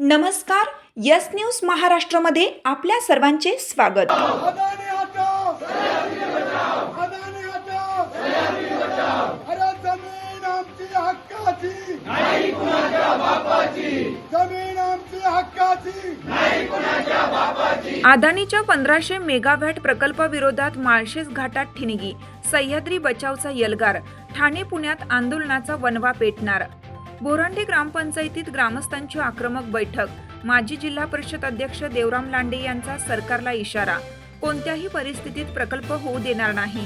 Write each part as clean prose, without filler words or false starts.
नमस्कार, yes news महाराष्ट्रामध्ये आपल्या सर्वांचे स्वागत। अदानी हटाओ, अदानी हटाओ, अरे जमीन आमची हक्काची नाही कुणाच्या बापाची, जमीन आमची हक्काची नाही कुणाच्या बापाची। अदानीच्या 1500 मेगावॅट प्रकल्पाविरोधात माळशेज घाटात ठिणगी, सह्याद्री बचावचा यलगार, ठाणे पुण्यात आंदोलनाचा वणवा पेटणार। बोरांडे ग्रामपंचायतीत ग्रामस्थांची आक्रमक बैठक, माजी जिल्हा परिषद अध्यक्ष देवराम लांडे यांचा सरकारला इशारा, कोणत्याही परिस्थितीत प्रकल्प होऊ देणार नाही।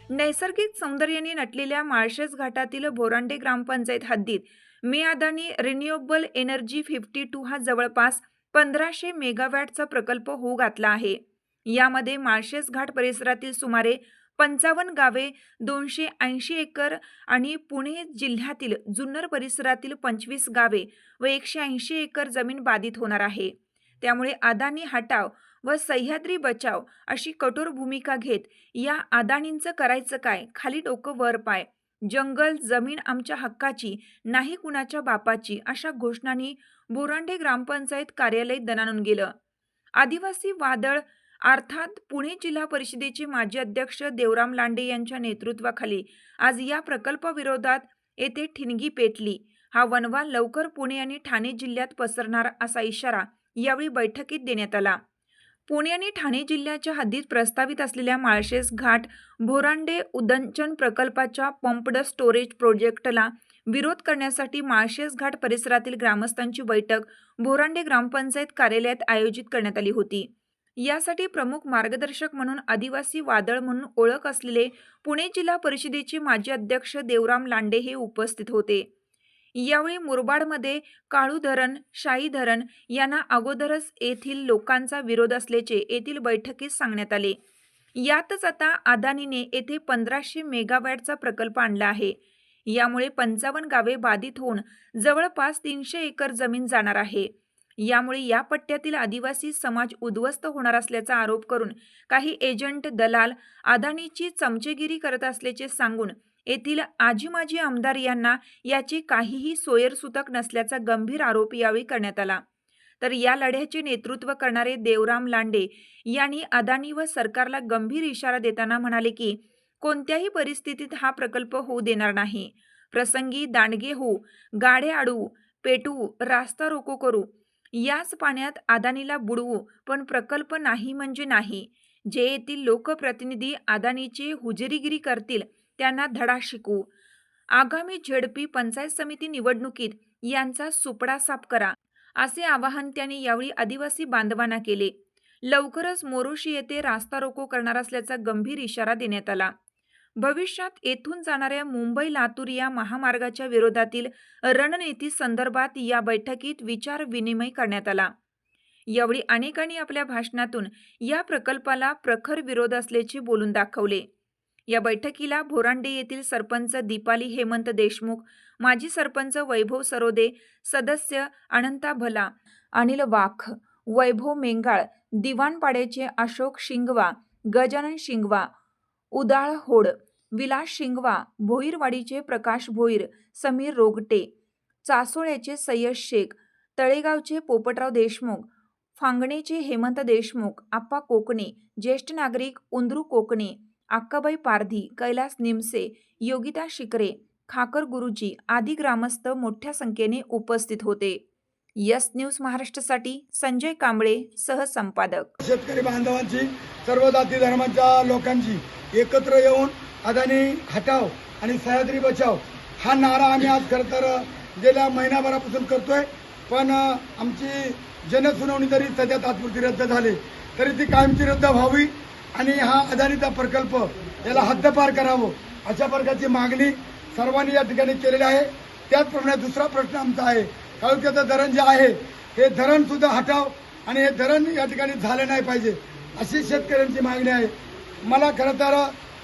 नैसर्गिक सौंदर्याने नटलेल्या माळशेज घाटातील बोरांडे ग्रामपंचायत हद्दीत मी अदानी रिन्युएबल एनर्जी 52 हा जवळपास 1500 मेगावॅटचा प्रकल्प होऊ घातला आहे। यामध्ये माळशेज घाट परिसरातील सुमारे 55 गावे, 280 एकर आणि पुणे जिल्ह्यातील जुन्नर परिसरातील 25 गावे व 180 एकर जमीन बाधित होणार आहे। त्यामुळे अदानी हटाव व सह्याद्री बचाव अशी कठोर भूमिका घेत या अदानींचं करायचं काय, खाली डोकं वर पाय, जंगल जमीन आमच्या हक्काची नाही कुणाच्या बापाची अशा घोषणांनी बोरांडे ग्रामपंचायत कार्यालय दणाणून गेलं। आदिवासी वादळ अर्थात पुणे जिल्हा परिषदेचे माजी अध्यक्ष देवराम लांडे यांच्या नेतृत्वाखाली आज या प्रकल्पाविरोधात येथे ठिणगी पेटली। हा वणवा लवकर पुणे आणि ठाणे जिल्ह्यात पसरणार असा इशारा यावेळी बैठकीत देण्यात आला। पुणे आणि ठाणे जिल्ह्याच्या हद्दीत प्रस्तावित असलेल्या माळशेज घाट बोरांडे उदंचन प्रकल्पाच्या पंप्ड स्टोरेज प्रोजेक्टला विरोध करण्यासाठी माळशेज घाट परिसरातील ग्रामस्थांची बैठक बोरांडे ग्रामपंचायत कार्यालयात आयोजित करण्यात आली होती। यासाठी प्रमुख मार्गदर्शक म्हणून आदिवासी वादळ म्हणून ओळख असलेले पुणे जिल्हा परिषदेचे माजी अध्यक्ष देवराम लांडे हे उपस्थित होते। यावेळी मुरबाडमध्ये काळू धरण, शाही धरण यांना अगोदरच येथील लोकांचा विरोध असल्याचे येथील बैठकीत सांगण्यात आले। यातच आता अदानीने येथे 1500 मेगावॅटचा प्रकल्प आणला आहे। यामुळे 55 गावे बाधित होऊन जवळपास 300 एकर जमीन जाणार आहे। यामुळे या पट्ट्यातील आदिवासी समाज उद्ध्वस्त होणार असल्याचा आरोप करून काही एजंट दलाल अदानीची चमचेगिरी करत असल्याचे सांगून येथील आजी माजी आमदार यांना याची काहीही सोयरसूतक नसल्याचा गंभीर आरोप यावेळी करण्यात आला। तर या लढ्याचे नेतृत्व करणारे देवराम लांडे यांनी अदानी व सरकारला गंभीर इशारा देताना म्हणाले की कोणत्याही परिस्थितीत हा प्रकल्प होऊ देणार नाही। प्रसंगी दांडगे होऊ, गाडे अडवू, पेटवू, रास्ता रोको करू, याच पाण्यात अदानीला बुडवू, पण प्रकल्प नाही म्हणजे नाही। जे येथील लोकप्रतिनिधी अदानीची हुजेरीगिरी करतील त्यांना धडा शिकवू। आगामी झेडपी पंचायत समिती निवडणुकीत यांचा सुपडा साफ करा, असे आवाहन त्यांनी यावेळी आदिवासी बांधवांना केले। लवकरच मोरोशी येथे रास्ता रोको करणार असल्याचा गंभीर इशारा देण्यात आला। भविष्यात येथून जाणाऱ्या मुंबई लातूर या महामार्गाच्या विरोधातील रणनीती संदर्भात या बैठकीत विचार विनिमय करण्यात आला। यावेळी अनेकांनी आपल्या भाषणातून या प्रकल्पाला प्रखर विरोध असल्याचे बोलून दाखवले। या बैठकीला बोरांडे येथील सरपंच दीपाली हेमंत देशमुख, माजी सरपंच वैभव सरोदे, सदस्य अनंता भला, अनिल वाख, वैभव मेंगाळ, दिवाणपाड्याचे अशोक शिंगवा, गजानन शिंगवा, उदाळ होड, विलास शिंगवा, भोईरवाडीचे प्रकाश भोईर, समीर रोगटे, चासोळ्याचे सय्यद शेख, तळेगावचे पोपटराव देशमुख, फांगणेचे हेमंत देशमुख, आप्पा कोकणे, ज्येष्ठ नागरिक उंदरू कोकणे, अक्काबाई पारधी, कैलास निमसे, योगिता शिकरे, खाकर गुरुजी आदी ग्रामस्थ मोठ्या संख्येने उपस्थित होते। यस न्यूज महाराष्ट्रासाठी संजय कांबळे, सहसंपादक। शेतकरी बांधवांची, सर्व जाती धर्माच्या लोकांची एकत्र येऊन अदानी हटाव आणि सह्याद्री बचाव हा नारा आम्ही आज खरं तर गेल्या महिनाभरापासून करतोय। पण आमची जनसुनावणी जरी सध्या तात्पुरती रद्द झाली तरी ती कायमची रद्द व्हावी आणि हा अदानीचा प्रकल्प याला हद्दपार करावं अशा प्रकारची मागणी सर्वांनी या ठिकाणी केलेली आहे। त्याचप्रमाणे दुसरा प्रश्न आमचा आहे, तालुक्याचं धरण जे आहे हे धरण सुद्धा हटाव आणि हे धरण या ठिकाणी झालं नाही पाहिजे अशी शेतकऱ्यांची मागणी आहे। मला खरं तर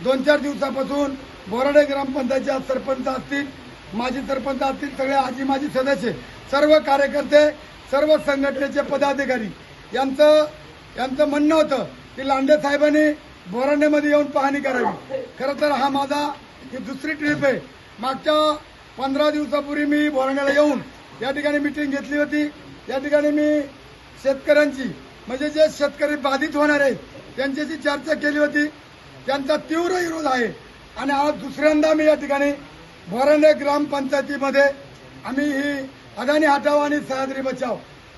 2-4 दिवसापासून बोराडे ग्रामपंचायतच्या सरपंच असतील, माजी सरपंच असतील, सगळे आजी माजी सदस्य, सर्व कार्यकर्ते, सर्व संघटनेचे पदाधिकारी यांचं म्हणणं होतं की लांडे साहेबांनी बोरांडेमध्ये येऊन पाहणी करावी। खरं तर हा माझा ही दुसरी ट्रिप आहे। मागच्या 15 दिवसापूर्वी मी बोरांड्याला येऊन या ठिकाणी मीटिंग घेतली होती या ठिकाणी मी शेतकऱ्यांची म्हणजे जे शेतकरी बाधित होणार आहेत त्यांच्याशी चर्चा केली होती. त्यांचा तीव्र विरोध आहे आणि आज दुसऱ्यांदा मी या ठिकाणी बोरांडे ग्रामपंचायतीमध्ये आम्ही ही अदानी हटाव आणि सह्याद्री बचाव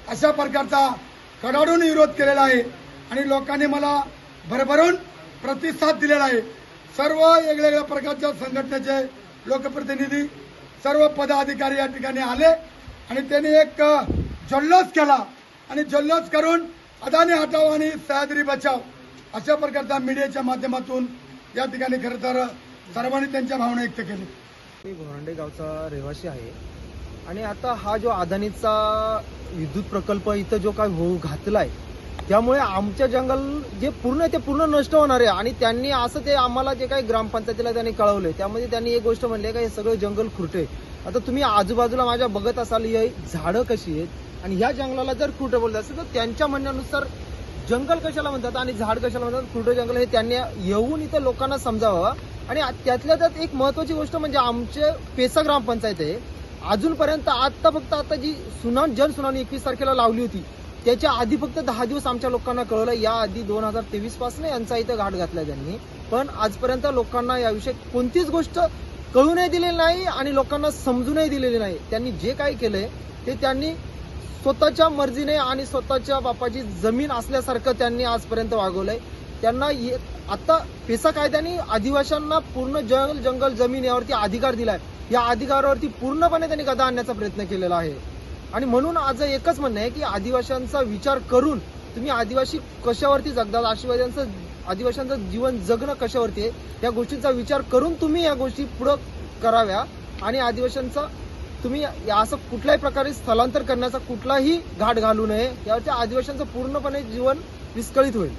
अशा प्रकारचा कडाडून विरोध केलेला आहे आणि लोकांनी मला भरभरून प्रतिसाद दिलेला आहे. सर्व वेगवेगळ्या प्रकारच्या संघटनेचे लोकप्रतिनिधी सर्व पदाधिकारी या ठिकाणी आले आणि त्यांनी एक जल्लोष केला आणि जल्लोष करून अदानी हटाव आणि सह्याद्री बचाव अशा प्रकारच्या मीडियाच्या माध्यमातून या ठिकाणी खरं तर सर्वांनी त्यांच्या भावना व्यक्त केली. मी बोरांडे गावचा रहिवासी आहे आणि आता हा जो अदानीचा विद्युत प्रकल्प इथं जो काय होऊ घातलाय त्यामुळे आमच्या जंगल जे पूर्ण नष्ट होणार आहे. आणि त्यांनी असं ते आम्हाला जे काही ग्रामपंचायतीला त्यांनी कळवलंय त्यामध्ये त्यांनी एक गोष्ट म्हणली का हे सगळं जंगल खुरटे. आता तुम्ही आजूबाजूला माझ्या बघत असाल ही झाडं कशी आहेत आणि ह्या जंगलाला जर खुरटं बोलत असेल तर त्यांच्या म्हणण्यानुसार जंगल कशाला म्हणतात आणि झाड कशाला म्हणतात खुरटं जंगल हे त्यांनी येऊन इथं लोकांना समजावं. आणि त्यातल्या त्यात एक महत्वाची गोष्ट म्हणजे आमचे पेसा ग्रामपंचायत आहे अजूनपर्यंत आता जी जनसुनावणी 21 तारखेला लावली होती त्याच्या आधी फक्त 10 दिवस आमच्या लोकांना कळवलं. या आधी 2023 पासून यांचा इथं घाट घातला त्यांनी, पण आजपर्यंत लोकांना याविषयी कोणतीच गोष्ट कळूनही दिलेली नाही आणि लोकांना समजूनही दिलेली नाही. त्यांनी जे काही केलंय ते त्यांनी स्वतःच्या मर्जीने आणि स्वतःच्या बापाची जमीन असल्यासारखं त्यांनी आजपर्यंत वागवलंय. त्यांना आता पेसा कायद्याने आदिवासींना पूर्ण जंगल जमीन यावरती अधिकार दिलाय. या अधिकारावरती पूर्णपणे त्यांनी गदा आणण्याचा प्रयत्न केलेला आहे. आणि म्हणून आज एकच म्हणणं आहे की आदिवासींचा विचार करून तुम्ही आदिवासी कशावरती जगतात, आदिवासींचं जीवन जगणं कशावरती आहे या गोष्टींचा विचार करून तुम्ही या गोष्टी पुढं कराव्या आणि आदिवासींचा तुम्ही असं कुठल्याही प्रकारे स्थलांतर करण्याचा कुठलाही घाट घालू नये. यावरती आदिवासींचं पूर्णपणे जीवन विस्कळीत होईल.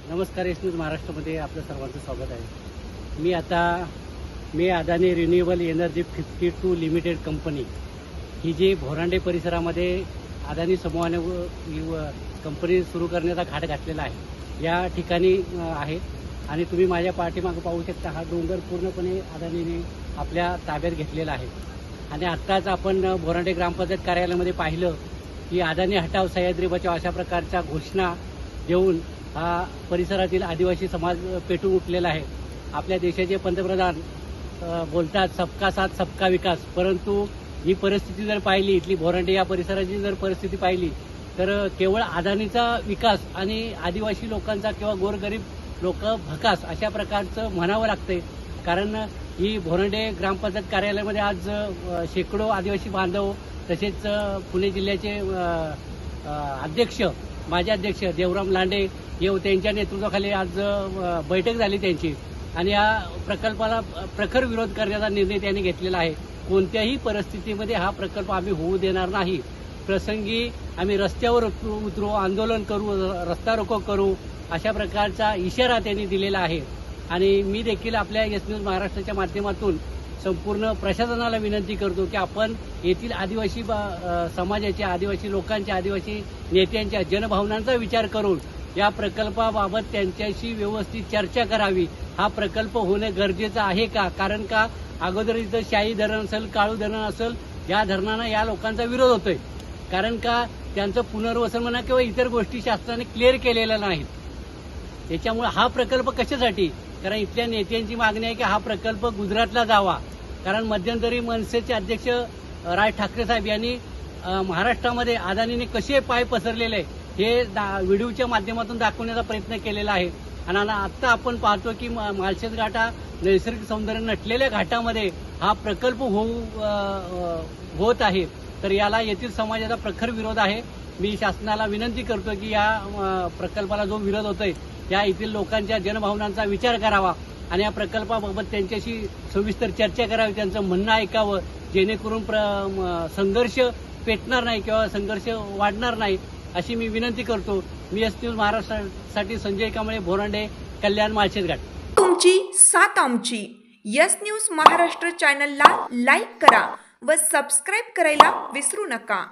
नमस्कार, एस न्यूज महाराष्ट्रामध्ये आपलं सर्वांचं स्वागत आहे. मी Adani renewable energy 52 limited company ही जी बोरांडे परिसरामध्ये अदानी समूहाने कंपनी सुरू करण्याचा घाट घातलेला आहे या ठिकाणी आहे. आणि तुम्ही माझ्या पाठीमागे पाहू शकता हा डोंगर पूर्णपणे अदानीने आपल्या ताब्यात घेतलेला आहे. आणि आत्ताच आपण बोरांडे ग्रामपंचायत कार्यालयामध्ये पाहिलं की अदानी हटाव सह्याद्री बचाव अशा प्रकारच्या घोषणा देऊन हा परिसरातील आदिवासी समाज पेटून उठलेला आहे. आपल्या देशाचे पंतप्रधान बोलतात सबका साथ सबका विकास, परंतु ही परिस्थिती जर पाहिली, इथली बोरांडे या परिसराची जर परिस्थिती पाहिली तर केवळ अदानीचा विकास आणि आदिवासी लोकांचा किंवा गोरगरीब लोक भकास अशा प्रकारचं म्हणावं लागतंय. कारण ही बोरांडे ग्रामपंचायत कार्यालयामध्ये आज शेकडो आदिवासी बांधव तसेच पुणे जिल्ह्याचे माजी अध्यक्ष देवराम लांडे त्यांच्या नेतृत्वाखाली आज बैठक झाली त्यांची आणि या प्रकल्पाला प्रखर विरोध करण्याचा निर्णय त्यांनी घेतलेला आहे. कोणत्याही परिस्थितीमध्ये हा प्रकल्प आम्ही होऊ देणार नाही. प्रसंगी आम्ही रस्त्यावर उतरू, आंदोलन करू, रस्ता रोको करू अशा प्रकारचा इशारा त्यांनी दिलेला आहे. आणि मी देखील आपल्या एस न्यूज महाराष्ट्राच्या माध्यमातून संपूर्ण प्रशासनाला विनंती करतो की आपण येथील आदिवासी समाजाच्या, आदिवासी लोकांच्या, आदिवासी नेत्यांच्या जनभावनांचा विचार करून या प्रकल्पाबाबत त्यांच्याशी व्यवस्थित चर्चा करावी. हा प्रकल्प होणे गरजेचं आहे का? कारण का अगोदर इथं शाही धरण असेल, काळू धरण असेल, या धरणांना या लोकांचा विरोध होतोय. कारण का त्यांचं पुनर्वसन म्हणा किंवा इतर गोष्टी शासनाने क्लिअर केलेल्या नाहीत. त्याच्यामुळे हा प्रकल्प कशासाठी? कारण इथल्या नेत्यांची मागणी आहे की हा प्रकल्प गुजरातला जावा. कारण मध्यंतरी मनसेचे अध्यक्ष राज ठाकरे साहेब यांनी महाराष्ट्रामध्ये अदानीने कसे पाय पसरलेले हे व्हिडिओच्या माध्यमातून दाखवण्याचा प्रयत्न केलेला आहे. आणि आता आपण पाहतो की माळशेज घाट हा नैसर्गिक सौंदर्य नटलेल्या घाटामध्ये हा प्रकल्प होत आहे. तर याला येथील समाजाचा प्रखर विरोध आहे. मी शासनाला विनंती करतो की या प्रकल्पाला जो विरोध होतोय या येथील लोकांच्या जनभावनांचा विचार करावा आणि या प्रकल्पाबाबत त्यांच्याशी सविस्तर चर्चा करावी, त्यांचं म्हणणं ऐकावं, जेणेकरून संघर्ष पेटणार नाही किंवा संघर्ष वाढणार नाही अशी मी विनंती करतो. मी एस न्यूज महाराष्ट्रासाठी संजय कांबळे, बोरांडे, कल्याण, माळशेज घाट. तुमची साथ आमची. यस न्यूज महाराष्ट्र चॅनलला लाईक करा व सबस्क्राईब करायला विसरू नका.